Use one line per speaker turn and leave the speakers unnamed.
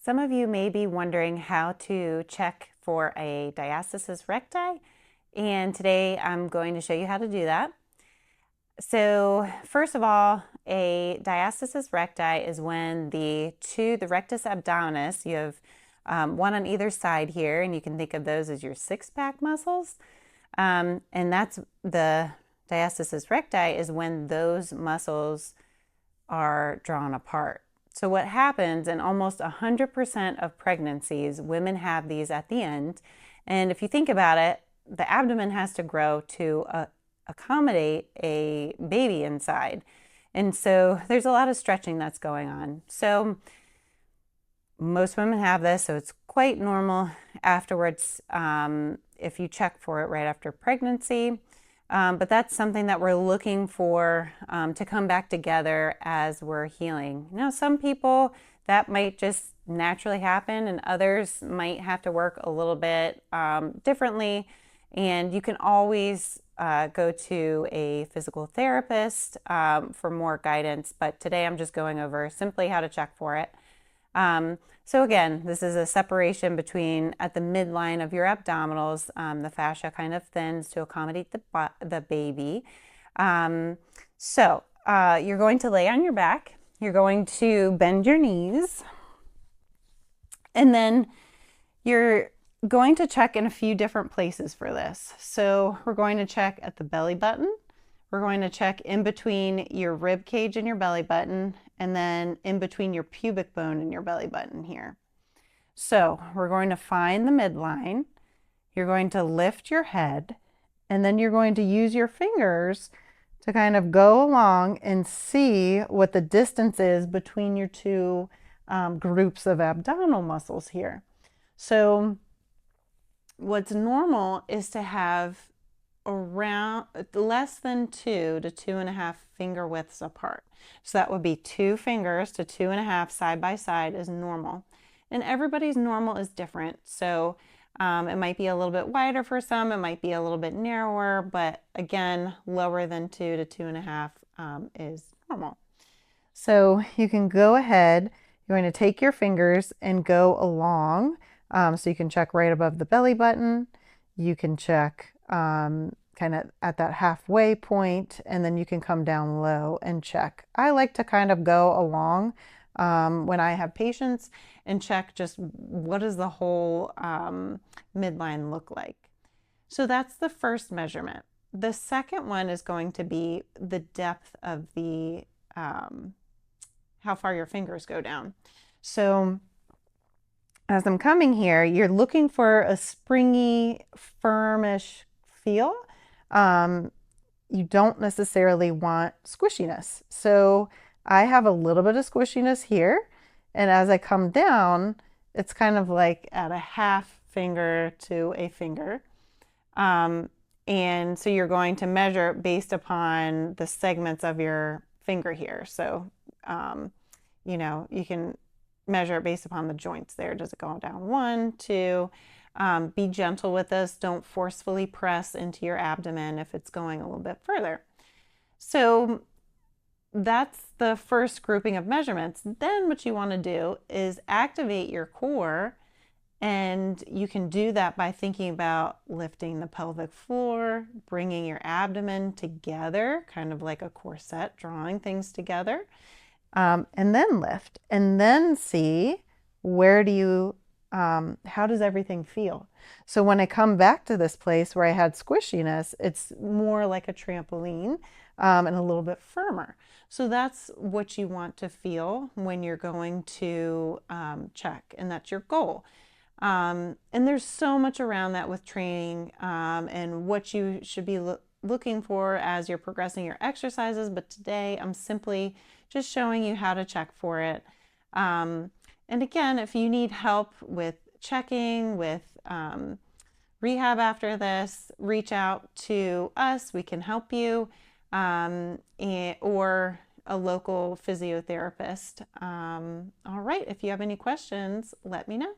Some of you may be wondering how to check for a diastasis recti, and today I'm going to show you how to do that. So first of all, a diastasis recti is when the rectus abdominis, you have one on either side here, and you can think of those as your six-pack muscles. And that's the diastasis recti is when those muscles are drawn apart. So what happens in almost 100% of pregnancies, women have these at the end. And if you think about it, the abdomen has to grow to accommodate a baby inside. And so there's a lot of stretching that's going on. So most women have this, so it's quite normal afterwards if you check for it right after pregnancy. But that's something that we're looking for to come back together as we're healing. Now, some people that might just naturally happen, and others might have to work a little bit differently. And you can always go to a physical therapist for more guidance. But today I'm just going over simply how to check for it. So again, this is a separation between at the midline of your abdominals. The fascia kind of thins to accommodate the baby. You're going to lay on your back. You're going to bend your knees. And then you're going to check in a few different places for this. So we're going to check at the belly button. We're going to check in between your rib cage and your belly button, and then in between your pubic bone and your belly button here. So we're going to find the midline. You're going to lift your head, and then you're going to use your fingers to kind of go along and see what the distance is between your two groups of abdominal muscles here. So what's normal is to have around less than 2 to 2.5 finger widths apart. So that would be 2 fingers to 2.5 side by side is normal. And everybody's normal is different. So it might be a little bit wider for some, it might be a little bit narrower, but again, lower than 2 to 2.5 is normal. So you can go ahead, you're going to take your fingers and go along. So you can check right above the belly button. You can check kind of at that halfway point, and then you can come down low and check. I like to kind of go along when I have patients and check just what does the whole midline look like. So that's the first measurement. The second one is going to be the depth of the, how far your fingers go down. So as I'm coming here, you're looking for a springy, firmish feel. You don't necessarily want squishiness. So I have a little bit of squishiness here. And as I come down, it's kind of like at a half finger to a finger. And so you're going to measure based upon the segments of your finger here. So, you can measure it based upon the joints there. Does it go down 1, 2? Be gentle with this. Don't forcefully press into your abdomen if it's going a little bit further. So that's the first grouping of measurements. Then what you want to do is activate your core, and you can do that by thinking about lifting the pelvic floor, bringing your abdomen together, kind of like a corset, drawing things together. And then lift, and then see how does everything feel? So when I come back to this place where I had squishiness, it's more like a trampoline and a little bit firmer. So that's what you want to feel when you're going to check, and that's your goal. And there's so much around that with training and what you should be looking for as you're progressing your exercises, but today I'm simply just showing you how to check for it. And again, if you need help with checking, with rehab after this, reach out to us. We can help you, or a local physiotherapist. All right, if you have any questions, let me know.